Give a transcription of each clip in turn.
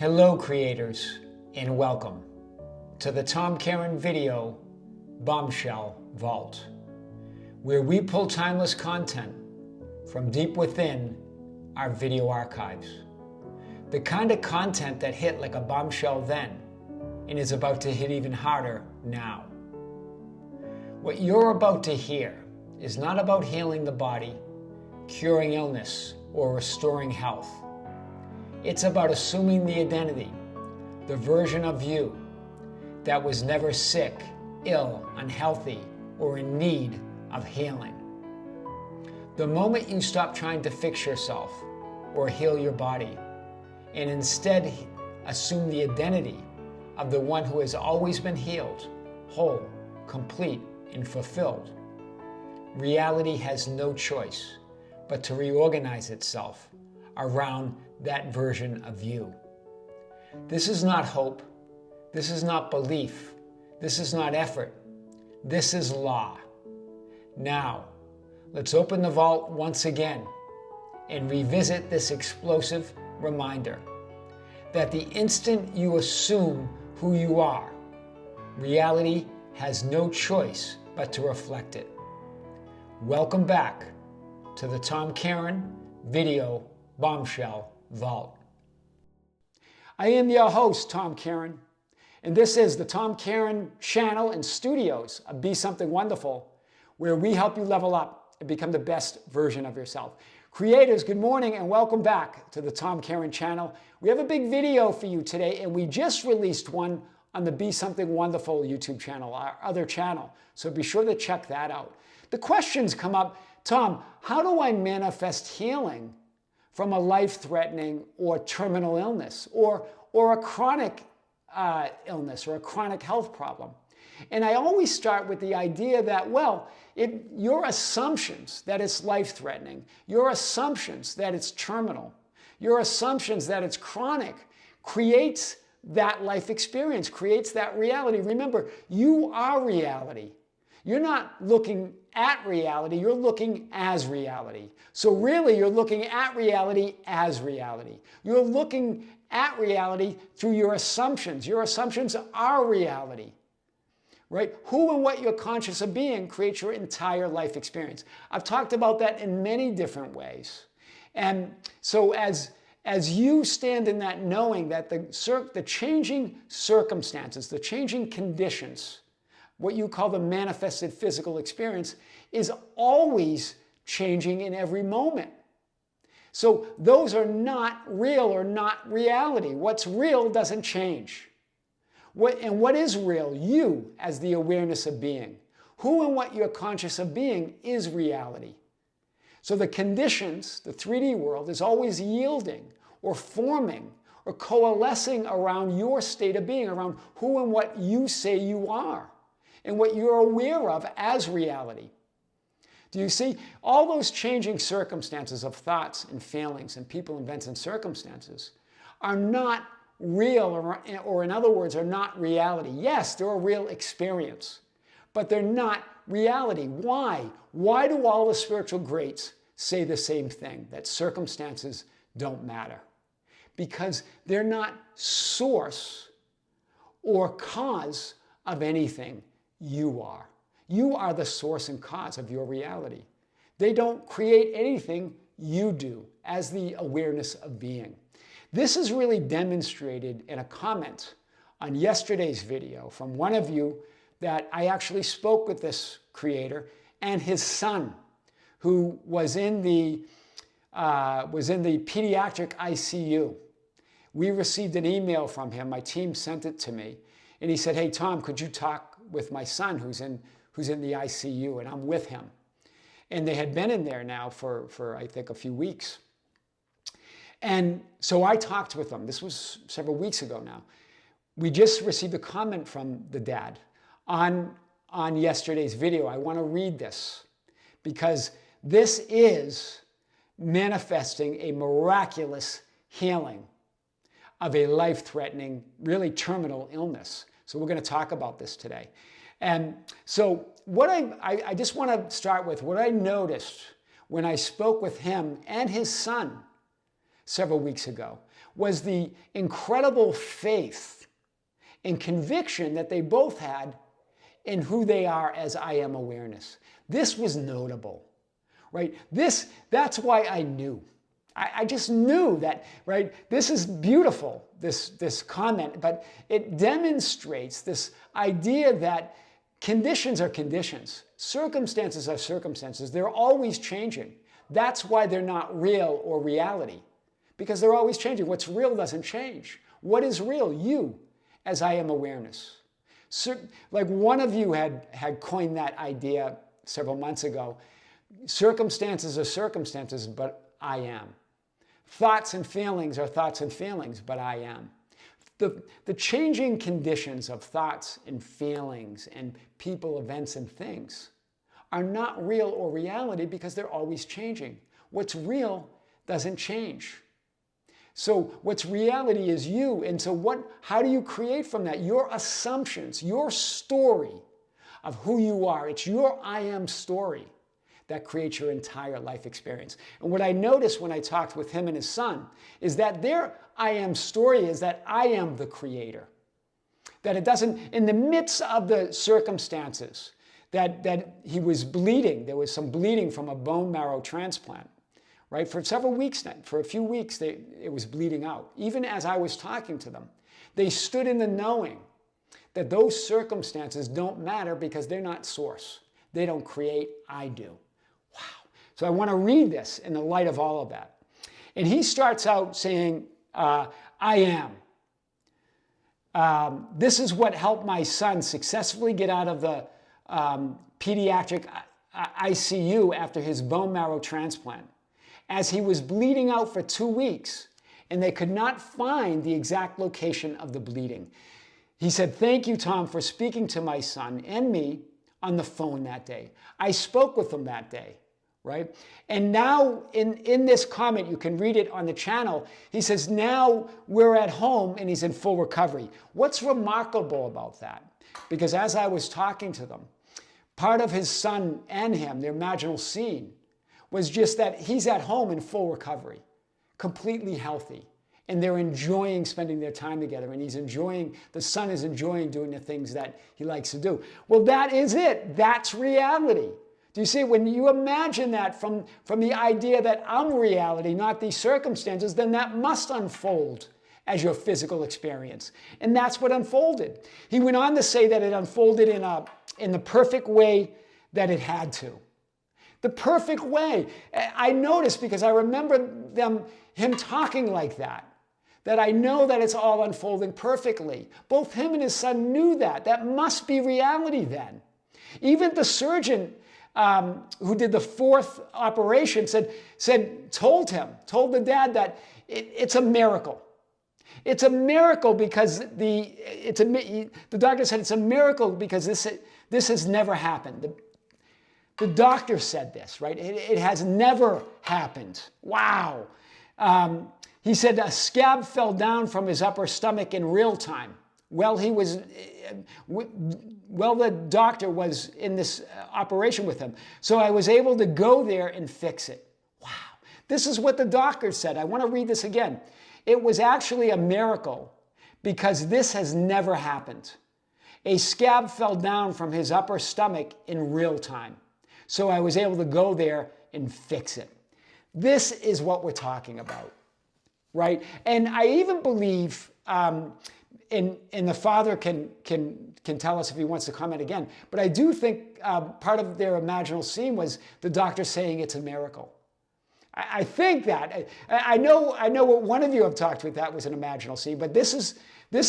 Hello creators, and welcome to the Tom Kearin Video Bombshell Vault, where we pull timeless content from deep within our video archives. The kind of content that hit like a bombshell then and is about to hit even harder now. What you're about to hear is not about healing the body, curing illness, or restoring health. It's about assuming the identity, the version of you that was never sick, ill, unhealthy, or in need of healing. The moment you stop trying to fix yourself or heal your body, and instead assume the identity of the one who has always been healed, whole, complete, and fulfilled, reality has no choice but to reorganize itself around that version of you. This is not hope. This is not belief. This is not effort. This is law. Now, let's open the vault once again and revisit this explosive reminder that the instant you assume who you are, reality has no choice but to reflect it. Welcome back to the Tom Kearin Video Bombshell Vault. I am your host, Tom Kearin, and this is the Tom Kearin Channel and Studios of Be Something Wonderful, where we help you level up and become the best version of yourself. Creators, good morning and welcome back to the Tom Kearin Channel. We have a big video for you today, and we just released one on the Be Something Wonderful YouTube channel, our other channel, so be sure to check that out. The questions come up, Tom, how do I manifest healing from a life-threatening or terminal illness or a chronic illness or a chronic health problem? And I always start with the idea that, well, your assumptions that it's life-threatening, your assumptions that it's terminal, your assumptions that it's chronic creates that life experience, creates that reality. Remember, you are reality. You're not looking at reality, you're looking as reality. So really, you're looking at reality as reality. You're looking at reality through your assumptions. Your assumptions are reality, right? Who and what you're conscious of being creates your entire life experience. I've talked about that in many different ways. And so as you stand in that knowing that the changing circumstances, the changing conditions, what you call the manifested physical experience, is always changing in every moment. So those are not real or not reality. What's real doesn't change. What is real? You as the awareness of being. Who and what you're conscious of being is reality. So the conditions, the 3D world, is always yielding or forming or coalescing around your state of being, around who and what you say you are, and what you're aware of as reality. Do you see? All those changing circumstances of thoughts and feelings and people, events, and circumstances are not real, or in other words, are not reality. Yes, they're a real experience, but they're not reality. Why? Why do all the spiritual greats say the same thing, that circumstances don't matter? Because they're not source or cause of anything. You are. You are the source and cause of your reality. They don't create anything, you do, as the awareness of being. This is really demonstrated in a comment on yesterday's video from one of you that I actually spoke with this creator and his son, who was in the pediatric ICU. We received an email from him. My team sent it to me. And he said, hey, Tom, could you talk with my son who's in the ICU? And I'm with him. And they had been in there now for I think, a few weeks. And so I talked with them. This was several weeks ago now. We just received a comment from the dad on yesterday's video. I want to read this because this is manifesting a miraculous healing of a life-threatening, really terminal illness. So we're going to talk about this today. And so what I just want to start with what I noticed when I spoke with him and his son several weeks ago was the incredible faith and conviction that they both had in who they are as I am awareness. This was notable, right? That's why I knew. I just knew that, right? This is beautiful, this comment, but it demonstrates this idea that conditions are conditions. Circumstances are circumstances. They're always changing. That's why they're not real or reality, because they're always changing. What's real doesn't change. What is real? You, as I am awareness. Like one of you had coined that idea several months ago. Circumstances are circumstances, but I am. Thoughts and feelings are thoughts and feelings, but I am. The changing conditions of thoughts and feelings and people, events, and things are not real or reality because they're always changing. What's real doesn't change. So what's reality is you. And so how do you create from that? Your assumptions, your story of who you are. It's your I am story that creates your entire life experience. And what I noticed when I talked with him and his son is that their I am story is that I am the creator. That it doesn't, in the midst of the circumstances, that he was bleeding, there was some bleeding from a bone marrow transplant, right? For several weeks, for a few weeks, it was bleeding out. Even as I was talking to them, they stood in the knowing that those circumstances don't matter because they're not source. They don't create, I do. Wow. So I want to read this in the light of all of that. And he starts out saying, I am. This is what helped my son successfully get out of the pediatric ICU after his bone marrow transplant. As he was bleeding out for 2 weeks, and they could not find the exact location of the bleeding. He said, "Thank you, Tom, for speaking to my son and me on the phone that day. I spoke with him that day," right? And now in this comment, you can read it on the channel, he says, now we're at home and he's in full recovery. What's remarkable about that? Because as I was talking to them, part of his son and him, their imaginal scene, was just that he's at home in full recovery, completely healthy. And they're enjoying spending their time together. And the son is enjoying doing the things that he likes to do. Well, that is it. That's reality. Do you see? When you imagine that from the idea that I'm reality, not these circumstances, then that must unfold as your physical experience. And that's what unfolded. He went on to say that it unfolded in the perfect way that it had to. The perfect way. I noticed because I remember him talking like that I know that it's all unfolding perfectly. Both him and his son knew that. That must be reality then. Even the surgeon who did the 4th operation told the dad that it's a miracle. It's a miracle because the doctor said it's a miracle because this has never happened. The doctor said this, right? It has never happened. Wow. He said a scab fell down from his upper stomach in real time. Well, the doctor was in this operation with him. So I was able to go there and fix it. Wow. This is what the doctor said. I want to read this again. It was actually a miracle because this has never happened. A scab fell down from his upper stomach in real time. So I was able to go there and fix it. This is what we're talking about, right? And I even believe, and the father can tell us if he wants to comment again, but I do think part of their imaginal scene was the doctor saying it's a miracle. I think that. I know what one of you have talked with that was an imaginal scene, but this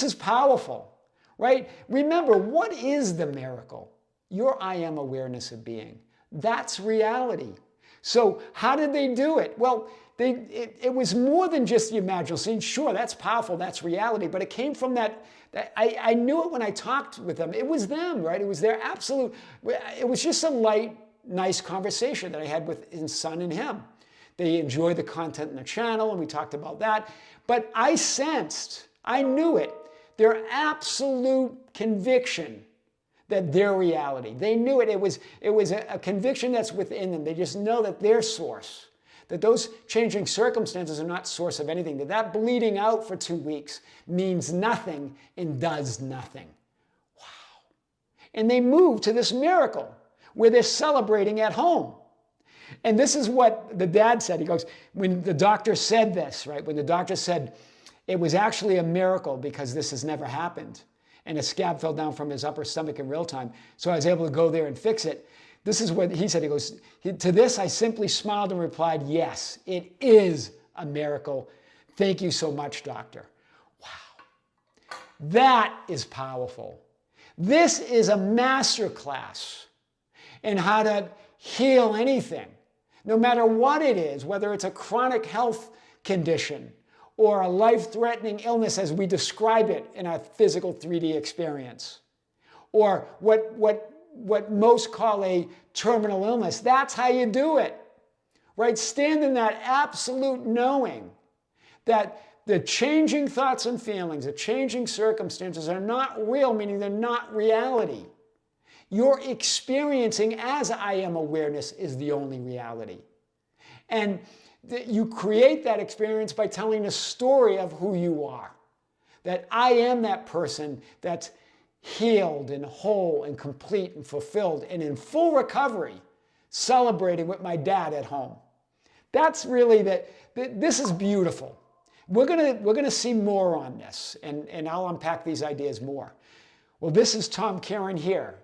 is powerful, right? Remember, what is the miracle? Your I am awareness of being. That's reality. So how did they do it? Well, it was more than just the imaginal scene. Sure, that's powerful, that's reality, but it came from that I knew it when I talked with them. It was them, right? It was their absolute, it was just a light, nice conversation that I had with his son and him. They enjoyed the content in the channel, and we talked about that. But I sensed, I knew it, their absolute conviction that their reality. They knew it. It was a conviction that's within them. They just know that their source, that those changing circumstances are not source of anything, that that bleeding out for 2 weeks means nothing and does nothing. Wow. And they move to this miracle where they're celebrating at home. And this is what the dad said. He goes, when the doctor said this, right? When the doctor said it was actually a miracle because this has never happened, and a scab fell down from his upper stomach in real time, so I was able to go there and fix it. This is what he said. He goes, to this I simply smiled and replied, yes, it is a miracle. Thank you so much, doctor. Wow. That is powerful. This is a master class in how to heal anything, no matter what it is, whether it's a chronic health condition or a life-threatening illness as we describe it in our physical 3D experience, or what most call a terminal illness. That's how you do it, right? Stand in that absolute knowing that the changing thoughts and feelings, the changing circumstances are not real, meaning they're not reality. Your experiencing as I am awareness is the only reality. And you create that experience by telling a story of who you are. That I am that person that's healed and whole and complete and fulfilled and in full recovery, celebrating with my dad at home. That's really this is beautiful. We're gonna see more on this, and I'll unpack these ideas more. Well, this is Tom Kearin here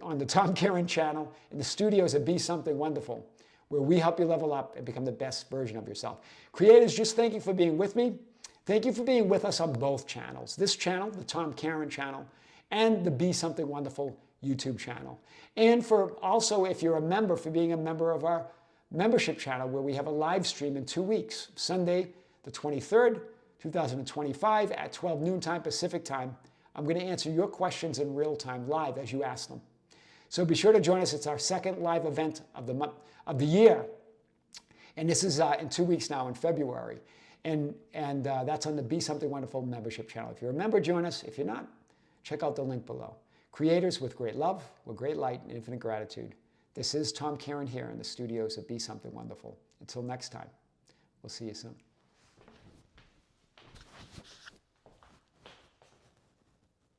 on the Tom Kearin Channel in the studios at Be Something Wonderful, where we help you level up and become the best version of yourself. Creators, just thank you for being with me. Thank you for being with us on both channels. This channel, the Tom Kearin Channel, and the Be Something Wonderful YouTube channel. And for also, if you're a member, for being a member of our membership channel, where we have a live stream in 2 weeks, Sunday the 23rd, 2025 at 12 noon time Pacific time. I'm going to answer your questions in real time, live, as you ask them. So be sure to join us. It's our second live event of the year. And this is in 2 weeks now in February. And that's on the Be Something Wonderful membership channel. If you're a member, join us. If you're not, check out the link below. Creators with great love, with great light and infinite gratitude. This is Tom Kearin here in the studios of Be Something Wonderful. Until next time, we'll see you soon.